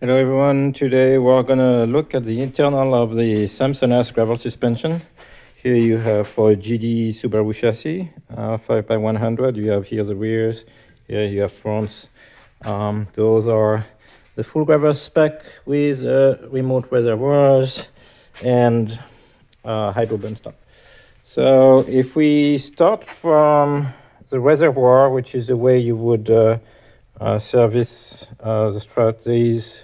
Hello everyone, today we're gonna look at the internal of the Samsonas gravel suspension. Here you have for GD Subaru chassis, 5x100, you have here the rears, here you have fronts. Those are the full gravel spec with remote reservoirs and hydro bump stop. So if we start from the reservoir, which is the way you would service the strut, there is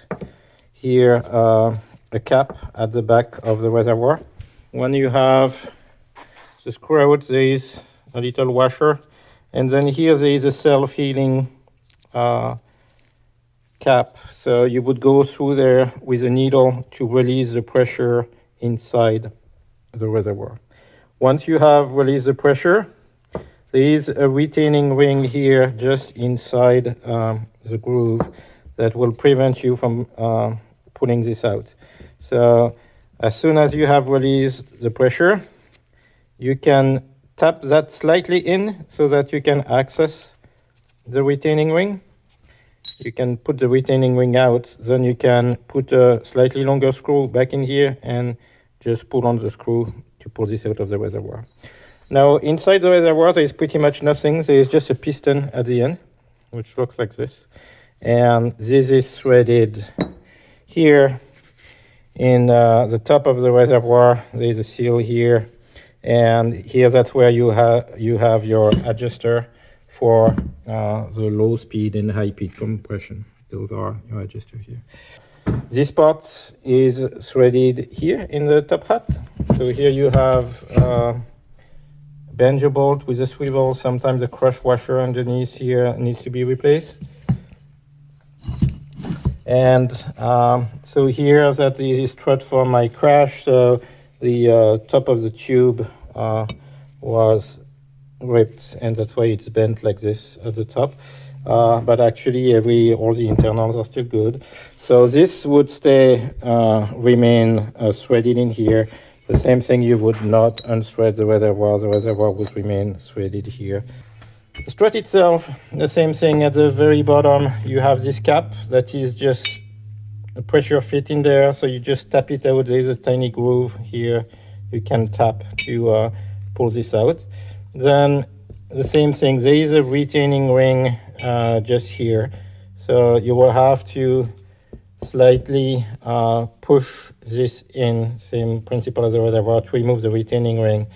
here a cap at the back of the reservoir. When you have the screw out, there is a little washer, and then here there is a self-healing cap. So you would go through there with a needle to release the pressure inside the reservoir. Once you have released the pressure, there is a retaining ring here just inside the groove that will prevent you from pulling this out. So as soon as you have released the pressure, you can tap that slightly in so that you can access the retaining ring. You can put the retaining ring out, then you can put a slightly longer screw back in here and just pull on the screw to pull this out of the reservoir. Now inside the reservoir there is pretty much nothing. There is just a piston at the end, which looks like this, and this is threaded here in the top of the reservoir. There is a seal here, and here that's where you have your adjuster for the low speed and high speed compression. Those are your adjusters here. This part is threaded here in the top hat. So here you have banjo bolt with a swivel. Sometimes the crush washer underneath here needs to be replaced. And so here that is strut for my crash. So the top of the tube was ripped, and that's why it's bent like this at the top. But actually all the internals are still good. So this would remain threaded in here. The same thing, you would not unthread the reservoir would remain threaded here. The strut itself, the same thing. At the very bottom you have this cap that is just a pressure fit in there, so you just tap it out. There is a tiny groove here you can tap to pull this out. Then the same thing, there is a retaining ring just here, so you will have to slightly push this in, same principle as the reservoir, to remove the retaining ring,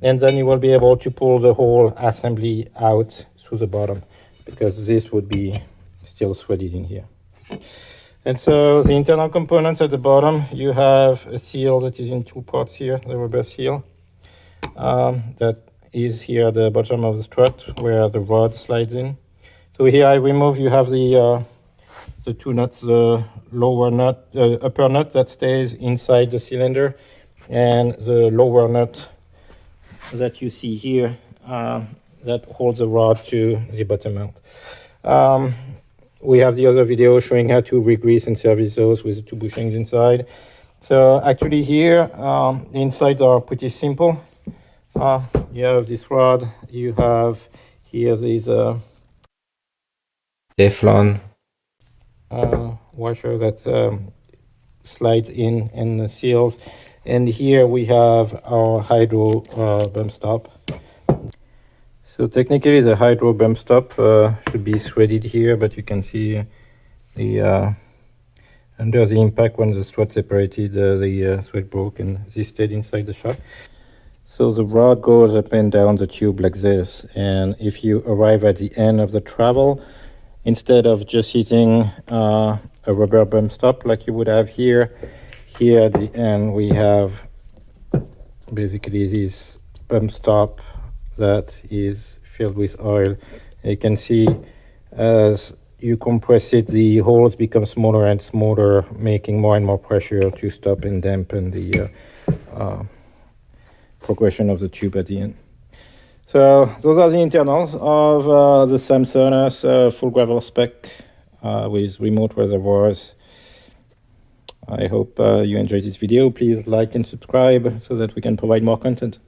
and then you will be able to pull the whole assembly out through the bottom, because this would be still threaded in here. And so the internal components at the bottom, you have a seal that is in two parts here, the rubber seal that is here at the bottom of the strut where the rod slides in. So here I remove, you have the two nuts, the lower nut, upper nut that stays inside the cylinder, and the lower nut that you see here that holds the rod to the bottom mount. We have the other video showing how to re-grease and service those with the two bushings inside. So actually here, the insides are pretty simple. You have this rod, you have here these Teflon washer that slides in and seals, and here we have our hydro bump stop. So technically the hydro bump stop should be threaded here, but you can see the under the impact when the strut separated, the thread broke and this stayed inside the shop. So the rod goes up and down the tube like this, and if you arrive at the end of the travel, instead of just hitting a rubber bump stop like you would have here at the end we have basically this bump stop that is filled with oil. You can see as you compress it, the holes become smaller and smaller, making more and more pressure to stop and dampen the progression of the tube at the end. So those are the internals of the Samsonas full gravel spec with remote reservoirs. I hope you enjoyed this video. Please like and subscribe so that we can provide more content.